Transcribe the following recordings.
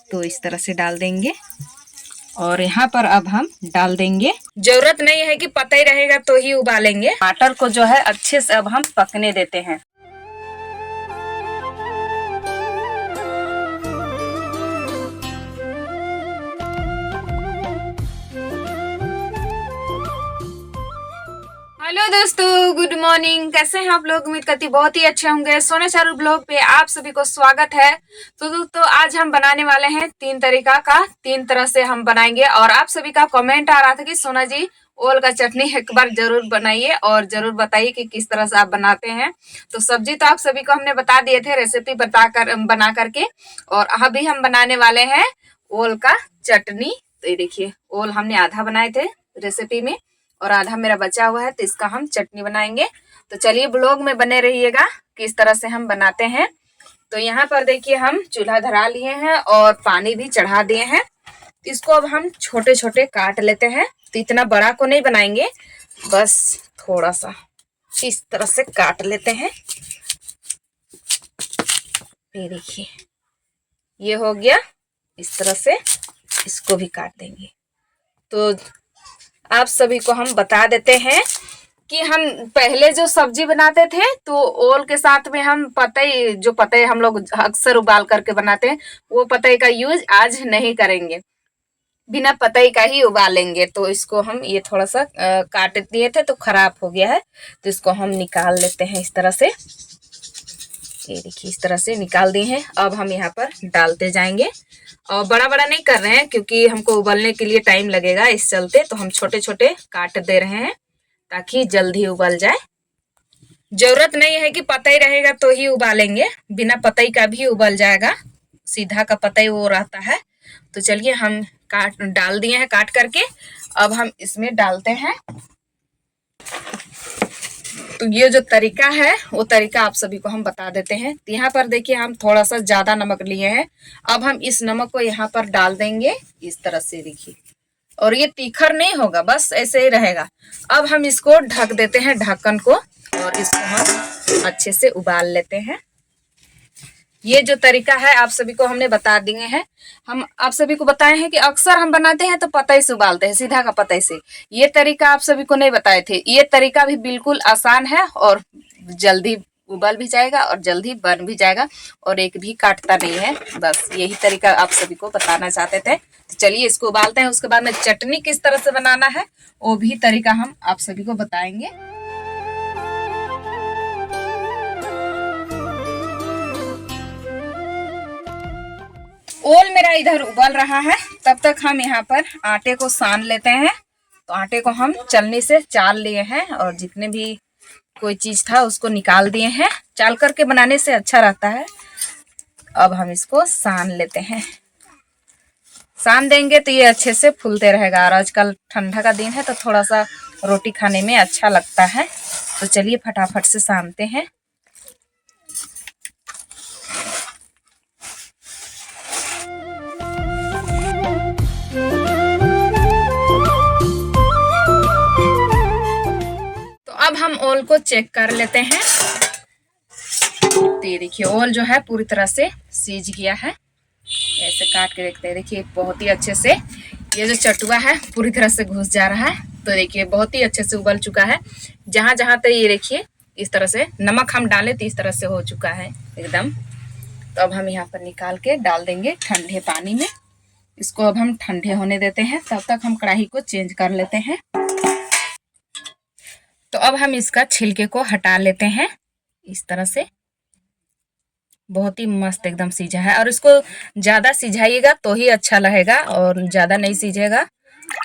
तो इस तरह से डाल देंगे। और यहाँ पर अब हम डाल देंगे, जरूरत नहीं है कि पता ही रहेगा तो ही उबालेंगे। टमाटर को जो है अच्छे से अब हम पकने देते हैं। हेलो दोस्तों, गुड मॉर्निंग। कैसे हैं आप लोग? उम्मीद करती बहुत ही अच्छे होंगे। सोना चारू ब्लॉग पे आप सभी को स्वागत है। तो दोस्तों आज हम बनाने वाले हैं 3 तरीका का, 3 तरह से हम बनाएंगे। और आप सभी का कमेंट आ रहा था कि सोना जी ओल का चटनी एक बार जरूर बनाइए और जरूर बताइए कि किस तरह से आप बनाते हैं। तो सब्जी तो आप सभी को हमने बता दिए थे, रेसिपी बना करके। और अभी हम बनाने वाले हैं ओल का चटनी। तो ये देखिए, ओल हमने आधा बनाए थे रेसिपी में और आधा मेरा बचा हुआ है, तो इसका हम चटनी बनाएंगे। तो चलिए ब्लॉग में बने रहिएगा किस तरह से हम बनाते हैं। तो यहाँ पर देखिए हम चूल्हा धरा लिए हैं और पानी भी चढ़ा दिए हैं। इसको अब हम छोटे छोटे काट लेते हैं। तो इतना बड़ा को नहीं बनाएंगे, बस थोड़ा सा इस तरह से काट लेते हैं। ये देखिए, ये हो गया। इस तरह से इसको भी काट देंगे। तो आप सभी को हम बता देते हैं कि हम पहले जो सब्जी बनाते थे तो ओल के साथ में हम पतई हम लोग अक्सर उबाल करके बनाते हैं, वो पतई का यूज आज नहीं करेंगे, बिना पतई का ही उबालेंगे। तो इसको हम ये थोड़ा सा काट दिए थे तो खराब हो गया है, तो इसको हम निकाल लेते हैं इस तरह से। ये देखिए, इस तरह से निकाल दिए हैं। अब हम यहाँ पर डालते जाएंगे और बड़ा बड़ा नहीं कर रहे हैं क्योंकि हमको उबलने के लिए टाइम लगेगा, इस चलते तो हम छोटे छोटे काट दे रहे हैं ताकि जल्दी उबल जाए। जरूरत नहीं है कि पतई रहेगा तो ही उबालेंगे, बिना पतई का भी उबल जाएगा, सीधा का पतई वो रहता है। तो चलिए हम डाल दिए हैं काट करके। अब हम इसमें डालते हैं। तो ये जो तरीका है वो तरीका आप सभी को हम बता देते हैं। यहाँ पर देखिए हम थोड़ा सा ज्यादा नमक लिए हैं। अब हम इस नमक को यहाँ पर डाल देंगे इस तरह से, देखिए। और ये तीखर नहीं होगा, बस ऐसे ही रहेगा। अब हम इसको ढक देते हैं ढक्कन को और इसको हम अच्छे से उबाल लेते हैं। ये जो तरीका है आप सभी को हमने बता दिए हैं। हम आप सभी को बताए हैं कि अक्सर हम बनाते हैं तो पतई से उबालते हैं, सीधा का पतई से। ये तरीका आप सभी को नहीं बताए थे। ये तरीका भी बिल्कुल आसान है और जल्दी उबल भी जाएगा और जल्दी बन भी जाएगा और एक भी काटता नहीं है। बस यही तरीका आप सभी को बताना चाहते थे। तो चलिए इसको उबालते हैं, उसके बाद में चटनी किस तरह से बनाना है वो भी तरीका हम आप सभी को बताएंगे। ओल मेरा इधर उबल रहा है, तब तक हम यहाँ पर आटे को सान लेते हैं। तो आटे को हम चलनी से चाल लिए हैं और जितने भी कोई चीज था उसको निकाल दिए हैं। चाल करके बनाने से अच्छा रहता है। अब हम इसको सान लेते हैं। सान देंगे तो ये अच्छे से फूलते रहेगा और आजकल ठंडा का दिन है तो थोड़ा सा रोटी खाने में अच्छा लगता है। तो चलिए फटाफट से सानते हैं। अब हम ओल को चेक कर लेते हैं। तो ये देखिए ओल जो है पूरी तरह से सीज गया है। ऐसे काट के देखते हैं, देखिए बहुत ही अच्छे से ये जो चटुआ है पूरी तरह से घुस जा रहा है। तो देखिए बहुत ही अच्छे से उबल चुका है। जहां जहां तक ये देखिए इस तरह से नमक हम डाले तो इस तरह से हो चुका है एकदम। तो अब हम यहाँ पर निकाल के डाल देंगे ठंडे पानी में। इसको अब हम ठंडे होने देते हैं, तब तक हम कढ़ाई को चेंज कर लेते हैं। तो अब हम इसका छिलके को हटा लेते हैं इस तरह से। बहुत ही मस्त एकदम सीझा है और इसको ज्यादा सिझाइएगा तो ही अच्छा रहेगा और ज्यादा नहीं सीझेगा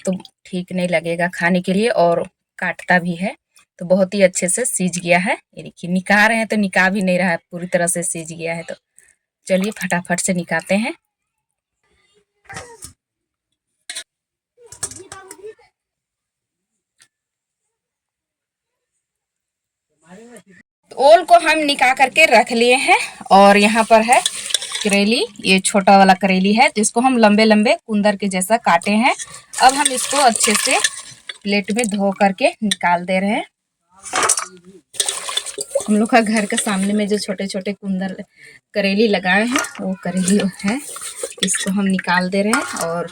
तो ठीक नहीं लगेगा खाने के लिए और काटता भी है। तो बहुत ही अच्छे से सीझ गया है। ये देखिए निकाल रहे हैं तो निकाल भी नहीं रहा है, पूरी तरह से सीझ गया है। तो चलिए फटाफट से निकालते हैं। तो ओल को हम निकाल करके रख लिए हैं और यहाँ पर है करेली। ये छोटा वाला करेली है तो इसको हम लंबे लंबे कुंदर के जैसा काटे हैं। अब हम इसको अच्छे से प्लेट में धो करके निकाल दे रहे हैं। हम लोग का घर के सामने में जो छोटे छोटे कुंदर करेली लगाए हैं वो करेली है, इसको हम निकाल दे रहे हैं और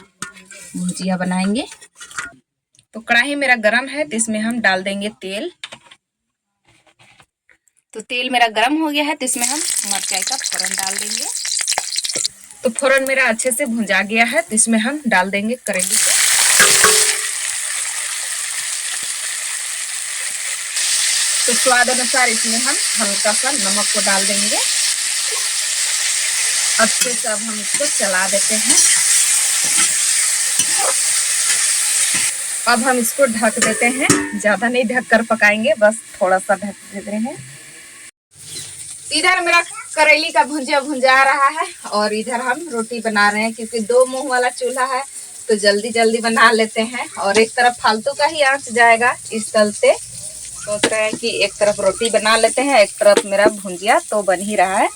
भुजिया बनाएंगे। तो कढ़ाई मेरा गरम है तो इसमें हम डाल देंगे तेल। तो तेल मेरा गरम हो गया है तो इसमें हम मिर्चाई का फोड़न डाल देंगे। तो फोड़न मेरा अच्छे से भुंजा गया है तो इसमें हम डाल देंगे करेली को। तो स्वाद अनुसार इसमें हम हल्का सा नमक को डाल देंगे। अच्छे से अब हम इसको चला देते हैं। अब हम इसको ढक देते हैं, ज्यादा नहीं ढक कर पकाएंगे, बस थोड़ा सा ढक देते हैं। इधर मेरा करेली का भुंजिया भुंजा रहा है और इधर हम रोटी बना रहे हैं, क्योंकि 2 मुंह वाला चूल्हा है तो जल्दी जल्दी बना लेते हैं और एक तरफ फालतू का ही आंच जाएगा। इस चलते सोच रहे हैं कि एक तरफ रोटी बना लेते हैं, एक तरफ मेरा भुंजिया तो बन ही रहा है।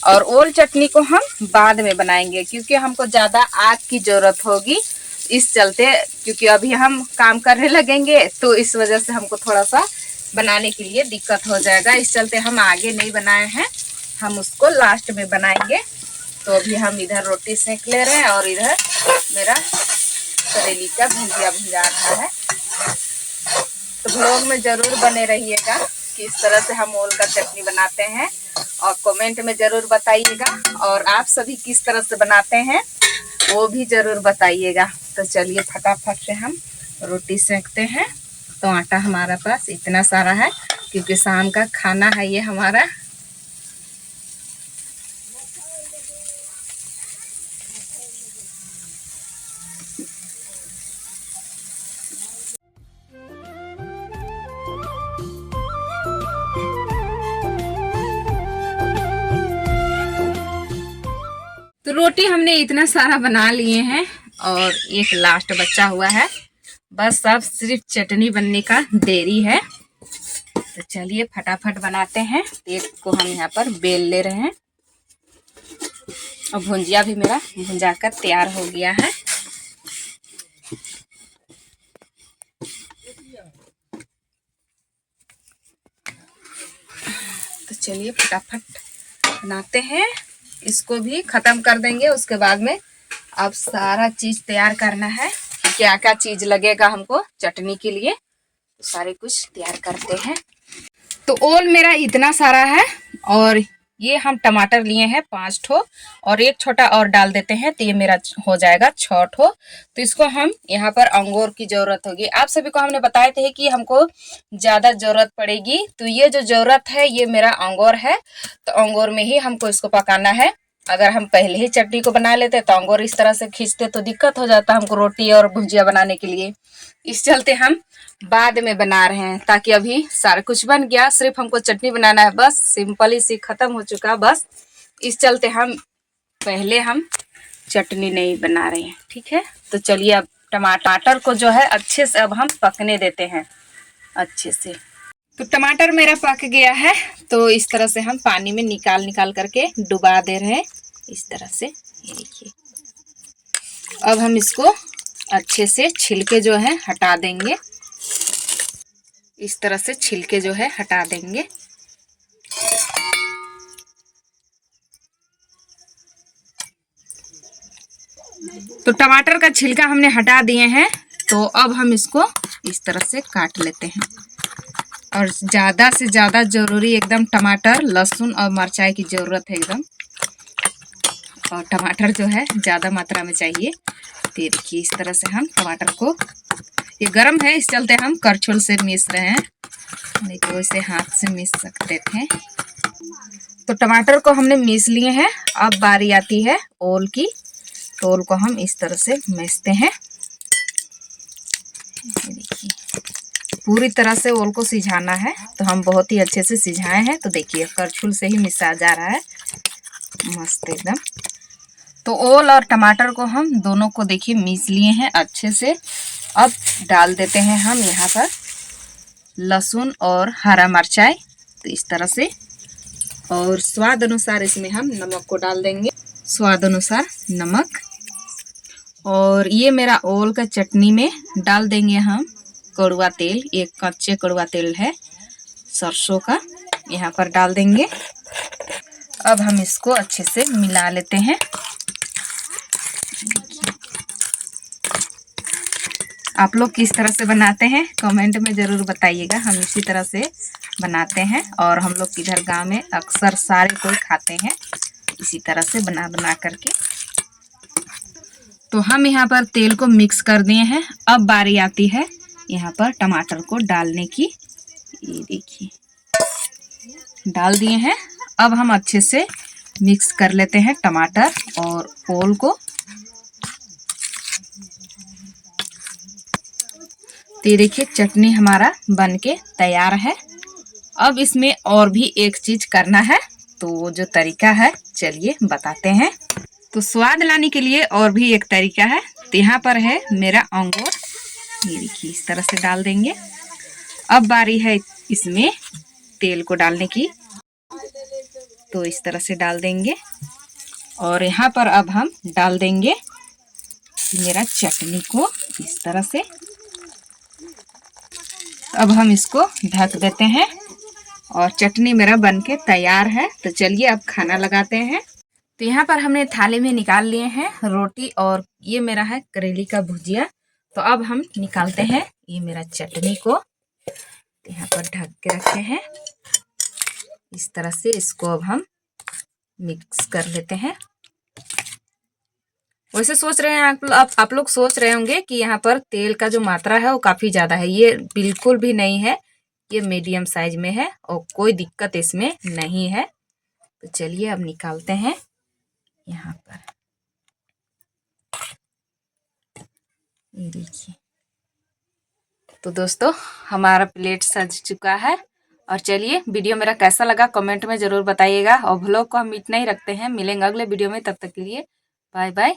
और ओल चटनी को हम बाद में बनाएंगे, क्योंकि हमको ज़्यादा आग की ज़रूरत होगी इस चलते, क्योंकि अभी हम काम करने लगेंगे तो इस वजह से हमको थोड़ा सा बनाने के लिए दिक्कत हो जाएगा। इस चलते हम आगे नहीं बनाए हैं, हम उसको लास्ट में बनाएंगे। तो अभी हम इधर रोटी सेक ले रहे हैं और इधर मेरा करेली का भुंजिया भुंजा रहा है। तो ब्लॉग में ज़रूर बने रहिएगा कि इस तरह से हम ओल का चटनी बनाते हैं और कमेंट में ज़रूर बताइएगा, और आप सभी किस तरह से बनाते हैं वो भी ज़रूर बताइएगा। तो चलिए फटाफट से हम रोटी सेकते हैं। तो आटा हमारा पास इतना सारा है, क्योंकि शाम का खाना है ये हमारा। तो रोटी हमने इतना सारा बना लिए हैं और एक लास्ट बचा हुआ है, बस अब सिर्फ चटनी बनने का देरी है। तो चलिए फटाफट बनाते हैं। एक को हम यहाँ पर बेल ले रहे हैं और भुंजिया भी मेरा भुंजा कर तैयार हो गया है। तो चलिए फटाफट बनाते हैं, इसको भी ख़त्म कर देंगे। उसके बाद में अब सारा चीज़ तैयार करना है, क्या क्या चीज़ लगेगा हमको चटनी के लिए, तो सारे कुछ तैयार करते हैं। तो ओल मेरा इतना सारा है और ये हम टमाटर लिए हैं 5 ठो और एक छोटा और डाल देते हैं तो ये मेरा हो जाएगा 6 ठो। तो इसको हम यहाँ पर अंगूर की ज़रूरत होगी। आप सभी को हमने बताए थे कि हमको ज़्यादा ज़रूरत पड़ेगी, तो ये जो ज़रूरत है ये मेरा अंगूर है। तो अंगूर में ही हमको इसको पकाना है। अगर हम पहले ही चटनी को बना लेते तो अंगूर इस तरह से खींचते तो दिक्कत हो जाता हमको रोटी और भुजिया बनाने के लिए। इस चलते हम बाद में बना रहे हैं, ताकि अभी सारा कुछ बन गया, सिर्फ हमको चटनी बनाना है, बस सिंपल सी खत्म हो चुका बस। इस चलते हम पहले चटनी नहीं बना रहे हैं, ठीक है। तो चलिए अब टमाटर को जो है अच्छे से अब हम पकने देते हैं अच्छे से। तो टमाटर मेरा पक गया है, तो इस तरह से हम पानी में निकाल करके डुबा दे रहे हैं इस तरह से। ये देखिए, अब हम इसको अच्छे से छिलके जो है हटा देंगे। इस तरह से छिलके जो है हटा देंगे। तो टमाटर का छिलका हमने हटा दिए हैं, तो अब हम इसको इस तरह से काट लेते हैं। और ज़्यादा से ज़्यादा ज़रूरी एकदम टमाटर, लहसुन और मिर्चाई की ज़रूरत है एकदम, और टमाटर जो है ज़्यादा मात्रा में चाहिए। तो देखिए इस तरह से हम टमाटर को, ये गर्म है इस चलते हम करछुल से मीस रहे हैं, नहीं तो वैसे हाथ से मीस सकते थे। तो टमाटर को हमने मीस लिए हैं। अब बारी आती है ओल की, तो ओल को हम इस तरह से मीसते हैं। देखिए पूरी तरह से ओल को सिझाना है, तो हम बहुत ही अच्छे से सिझाए हैं। तो देखिए करछुल से ही मिसा जा रहा है मस्त एकदम। तो ओल और टमाटर को हम दोनों को देखिए मीस लिए हैं अच्छे से। अब डाल देते हैं हम यहाँ पर लहसुन और हरा मिर्चाई, तो इस तरह से। और स्वाद अनुसार इसमें हम नमक को डाल देंगे, स्वाद अनुसार नमक। और ये मेरा ओल का चटनी में डाल देंगे हम कड़वा तेल, एक कच्चे कड़वा तेल है सरसों का, यहाँ पर डाल देंगे। अब हम इसको अच्छे से मिला लेते हैं। आप लोग किस तरह से बनाते हैं कमेंट में ज़रूर बताइएगा। हम इसी तरह से बनाते हैं और हम लोग इधर गांव में अक्सर सारे कोई खाते हैं इसी तरह से बना बना करके। तो हम यहाँ पर तेल को मिक्स कर दिए हैं। अब बारी आती है यहाँ पर टमाटर को डालने की। ये देखिए डाल दिए हैं। अब हम अच्छे से मिक्स कर लेते हैं टमाटर और ओल को। तो ये देखिए चटनी हमारा बनके तैयार है। अब इसमें और भी एक चीज करना है, तो वो जो तरीका है चलिए बताते हैं। तो स्वाद लाने के लिए और भी एक तरीका है। तो यहाँ पर है मेरा अंगूर, ये देखिए इस तरह से डाल देंगे। अब बारी है इसमें तेल को डालने की, तो इस तरह से डाल देंगे। और यहाँ पर अब हम डाल देंगे मेरा चटनी को इस तरह से। अब हम इसको ढक देते हैं और चटनी मेरा बनके तैयार है। तो चलिए अब खाना लगाते हैं। तो यहाँ पर हमने थाली में निकाल लिए हैं रोटी और ये मेरा है करेली का भुजिया। तो अब हम निकालते हैं ये मेरा चटनी को। तो यहाँ पर ढक के रखे हैं इस तरह से। इसको अब हम मिक्स कर लेते हैं। वैसे सोच रहे हैं आप लोग सोच रहे होंगे कि यहाँ पर तेल का जो मात्रा है वो काफ़ी ज़्यादा है। ये बिल्कुल भी नहीं है, ये मीडियम साइज में है और कोई दिक्कत इसमें नहीं है। तो चलिए अब निकालते हैं यहाँ पर। ये देखिए। तो दोस्तों हमारा प्लेट सज चुका है। और चलिए वीडियो मेरा कैसा लगा कमेंट में ज़रूर बताइएगा। और व्लॉग को हम इतना ही रखते हैं, मिलेंगे अगले वीडियो में। तब तक के लिए बाय बाय।